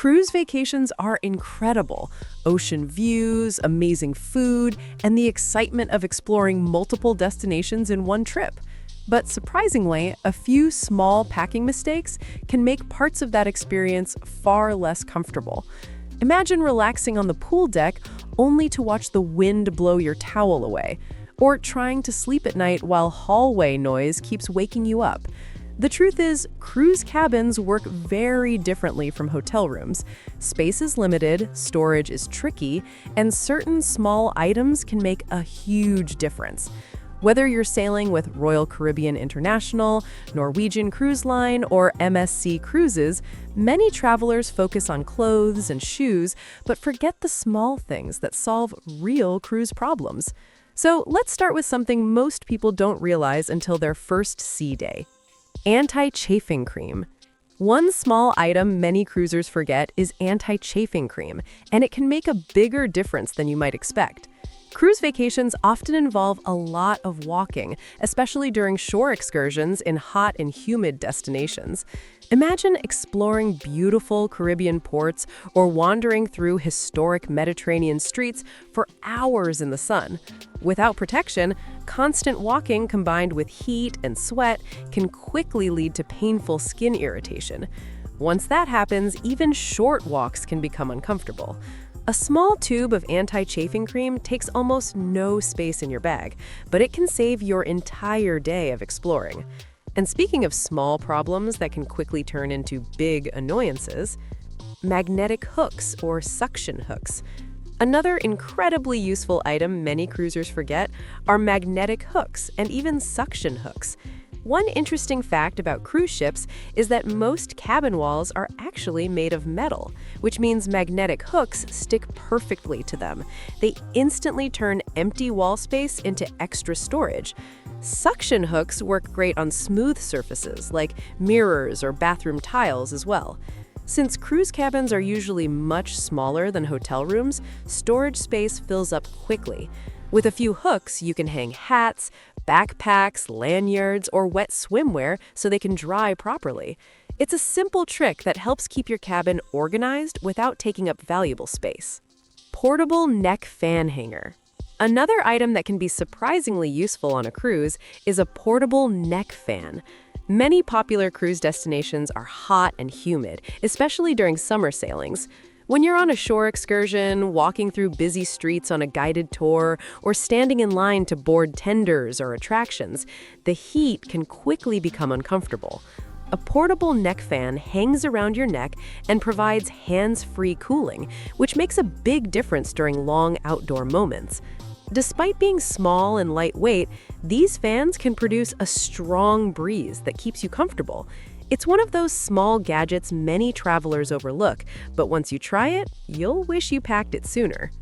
Cruise vacations are incredible. Ocean views, amazing food, and the excitement of exploring multiple destinations in one trip. But surprisingly, a few small packing mistakes can make parts of that experience far less comfortable. Imagine relaxing on the pool deck only to watch the wind blow your towel away, or trying to sleep at night while hallway noise keeps waking you up. The truth is, cruise cabins work very differently from hotel rooms. Space is limited, storage is tricky, and certain small items can make a huge difference. Whether you're sailing with Royal Caribbean International, Norwegian Cruise Line, or MSC Cruises, many travelers focus on clothes and shoes, but forget the small things that solve real cruise problems. So let's start with something most people don't realize until their first sea day. Anti-chafing cream. One small item many cruisers forget is anti-chafing cream, and it can make a bigger difference than you might expect. Cruise vacations often involve a lot of walking, especially during shore excursions in hot and humid destinations. Imagine exploring beautiful Caribbean ports or wandering through historic Mediterranean streets for hours in the sun. Without protection, constant walking combined with heat and sweat can quickly lead to painful skin irritation. Once that happens, even short walks can become uncomfortable. A small tube of anti-chafing cream takes almost no space in your bag, but it can save your entire day of exploring. And speaking of small problems that can quickly turn into big annoyances, magnetic hooks or suction hooks. Another incredibly useful item many cruisers forget are magnetic hooks and even suction hooks. One interesting fact about cruise ships is that most cabin walls are actually made of metal, which means magnetic hooks stick perfectly to them. They instantly turn empty wall space into extra storage. Suction hooks work great on smooth surfaces like mirrors or bathroom tiles as well. Since cruise cabins are usually much smaller than hotel rooms, storage space fills up quickly. With a few hooks, you can hang hats, backpacks, lanyards, or wet swimwear so they can dry properly. It's a simple trick that helps keep your cabin organized without taking up valuable space. Portable neck fan hanger. Another item that can be surprisingly useful on a cruise is a portable neck fan. Many popular cruise destinations are hot and humid, especially during summer sailings. When you're on a shore excursion, walking through busy streets on a guided tour, or standing in line to board tenders or attractions, the heat can quickly become uncomfortable. A portable neck fan hangs around your neck and provides hands-free cooling, which makes a big difference during long outdoor moments. Despite being small and lightweight, these fans can produce a strong breeze that keeps you comfortable. It's one of those small gadgets many travelers overlook, but once you try it, you'll wish you packed it sooner.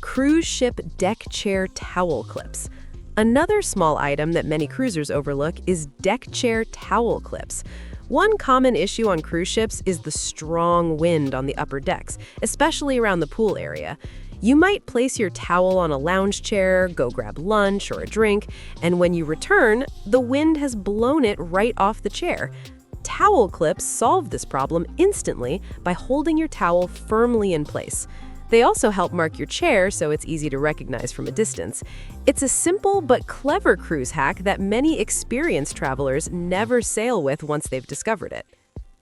Cruise ship deck chair towel clips. Another small item that many cruisers overlook is deck chair towel clips. One common issue on cruise ships is the strong wind on the upper decks, especially around the pool area. You might place your towel on a lounge chair, go grab lunch or a drink, and when you return, the wind has blown it right off the chair. Towel clips solve this problem instantly by holding your towel firmly in place. They also help mark your chair so it's easy to recognize from a distance. It's a simple but clever cruise hack that many experienced travelers never sail with once they've discovered it.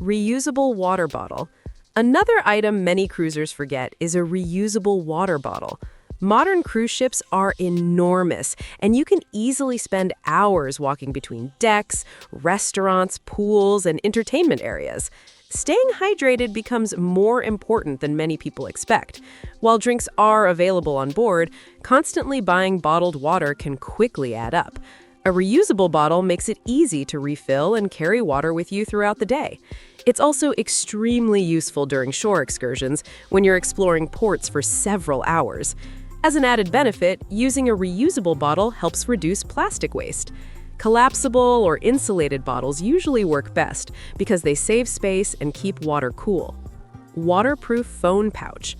Reusable water bottle. Another item many cruisers forget is a reusable water bottle. Modern cruise ships are enormous, and you can easily spend hours walking between decks, restaurants, pools, and entertainment areas. Staying hydrated becomes more important than many people expect. While drinks are available on board, constantly buying bottled water can quickly add up. A reusable bottle makes it easy to refill and carry water with you throughout the day. It's also extremely useful during shore excursions when you're exploring ports for several hours. As an added benefit, using a reusable bottle helps reduce plastic waste. Collapsible or insulated bottles usually work best because they save space and keep water cool. Waterproof phone pouch.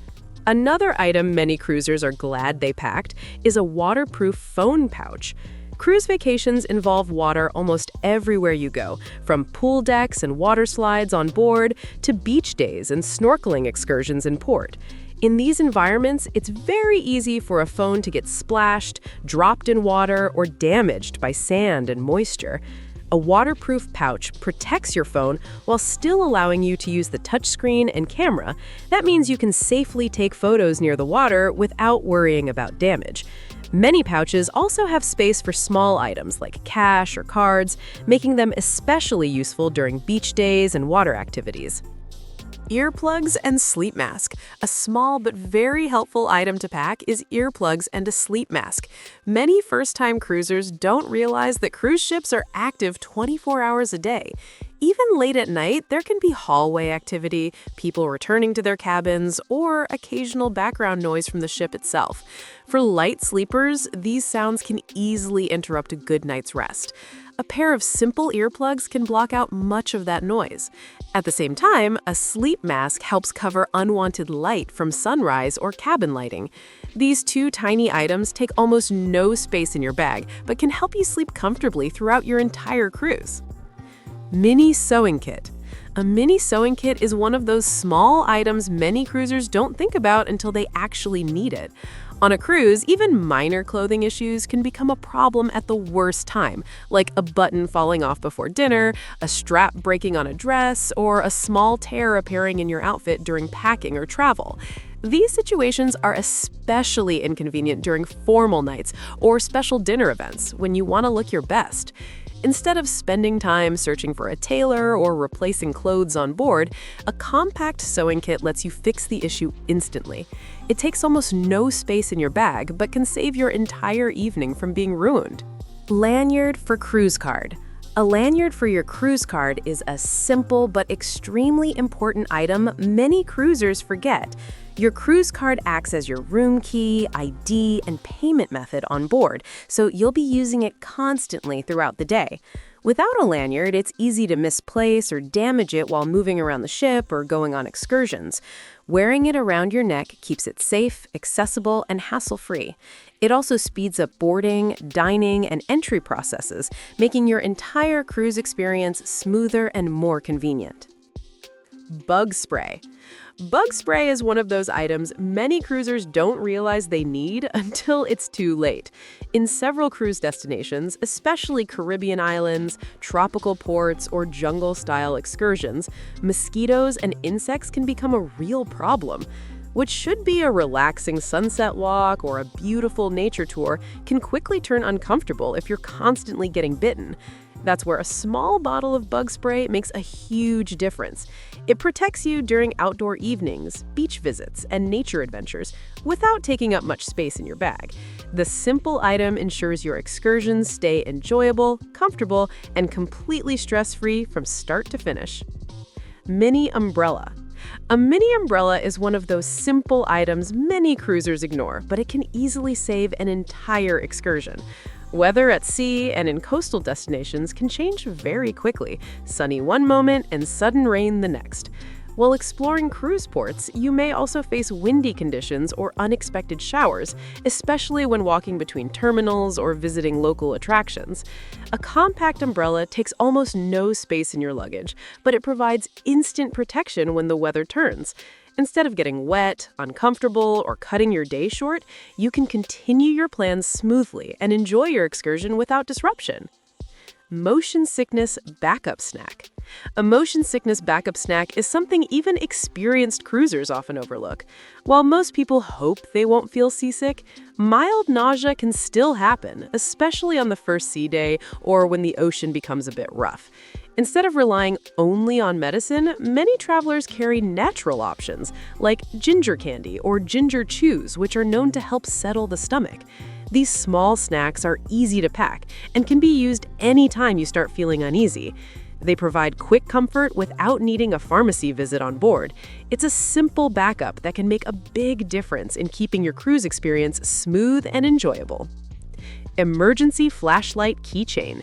Another item many cruisers are glad they packed is a waterproof phone pouch. Cruise vacations involve water almost everywhere you go, from pool decks and water slides on board to beach days and snorkeling excursions in port. In these environments, it's very easy for a phone to get splashed, dropped in water, or damaged by sand and moisture. A waterproof pouch protects your phone while still allowing you to use the touchscreen and camera. That means you can safely take photos near the water without worrying about damage. Many pouches also have space for small items like cash or cards, making them especially useful during beach days and water activities. Earplugs and sleep mask. A small but very helpful item to pack is earplugs and a sleep mask. Many first-time cruisers don't realize that cruise ships are active 24 hours a day. Even late at night, there can be hallway activity, people returning to their cabins, or occasional background noise from the ship itself. For light sleepers, these sounds can easily interrupt a good night's rest. A pair of simple earplugs can block out much of that noise. At the same time, a sleep mask helps cover unwanted light from sunrise or cabin lighting. These two tiny items take almost no space in your bag, but can help you sleep comfortably throughout your entire cruise. Mini sewing kit. A mini sewing kit is one of those small items many cruisers don't think about until they actually need it. On a cruise, even minor clothing issues can become a problem at the worst time, like a button falling off before dinner, a strap breaking on a dress, or a small tear appearing in your outfit during packing or travel. These situations are especially inconvenient during formal nights or special dinner events when you want to look your best. Instead of spending time searching for a tailor or replacing clothes on board, a compact sewing kit lets you fix the issue instantly. It takes almost no space in your bag, but can save your entire evening from being ruined. Lanyard for cruise card. A lanyard for your cruise card is a simple but extremely important item many cruisers forget. Your cruise card acts as your room key, ID, and payment method on board, so you'll be using it constantly throughout the day. Without a lanyard, it's easy to misplace or damage it while moving around the ship or going on excursions. Wearing it around your neck keeps it safe, accessible, and hassle-free. It also speeds up boarding, dining, and entry processes, making your entire cruise experience smoother and more convenient. Bug spray. Bug spray is one of those items many cruisers don't realize they need until it's too late. In several cruise destinations, especially Caribbean islands, tropical ports, or jungle-style excursions, mosquitoes and insects can become a real problem. What should be a relaxing sunset walk or a beautiful nature tour can quickly turn uncomfortable if you're constantly getting bitten. That's where a small bottle of bug spray makes a huge difference. It protects you during outdoor evenings, beach visits, and nature adventures without taking up much space in your bag. The simple item ensures your excursions stay enjoyable, comfortable, and completely stress-free from start to finish. Mini umbrella. A mini umbrella is one of those simple items many cruisers ignore, but it can easily save an entire excursion. Weather at sea and in coastal destinations can change very quickly, sunny one moment and sudden rain the next. While exploring cruise ports, you may also face windy conditions or unexpected showers, especially when walking between terminals or visiting local attractions. A compact umbrella takes almost no space in your luggage, but it provides instant protection when the weather turns. Instead of getting wet, uncomfortable, or cutting your day short, you can continue your plans smoothly and enjoy your excursion without disruption. Motion sickness backup snack. A motion sickness backup snack is something even experienced cruisers often overlook. While most people hope they won't feel seasick, mild nausea can still happen, especially on the first sea day or when the ocean becomes a bit rough. Instead of relying only on medicine, many travelers carry natural options like ginger candy or ginger chews, which are known to help settle the stomach. These small snacks are easy to pack and can be used anytime you start feeling uneasy. They provide quick comfort without needing a pharmacy visit on board. It's a simple backup that can make a big difference in keeping your cruise experience smooth and enjoyable. Emergency flashlight keychain.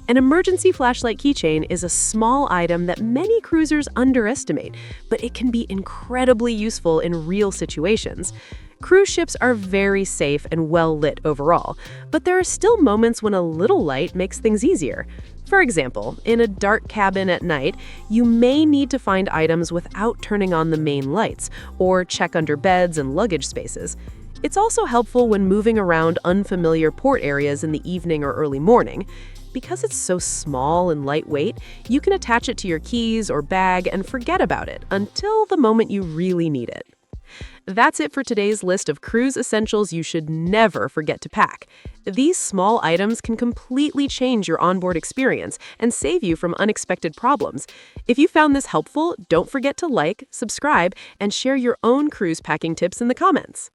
An emergency flashlight keychain is a small item that many cruisers underestimate, but it can be incredibly useful in real situations. Cruise ships are very safe and well lit overall, but there are still moments when a little light makes things easier. For example, in a dark cabin at night, you may need to find items without turning on the main lights, or check under beds and luggage spaces. It's also helpful when moving around unfamiliar port areas in the evening or early morning. Because it's so small and lightweight, you can attach it to your keys or bag and forget about it until the moment you really need it. That's it for today's list of cruise essentials you should never forget to pack. These small items can completely change your onboard experience and save you from unexpected problems. If you found this helpful, don't forget to like, subscribe, and share your own cruise packing tips in the comments.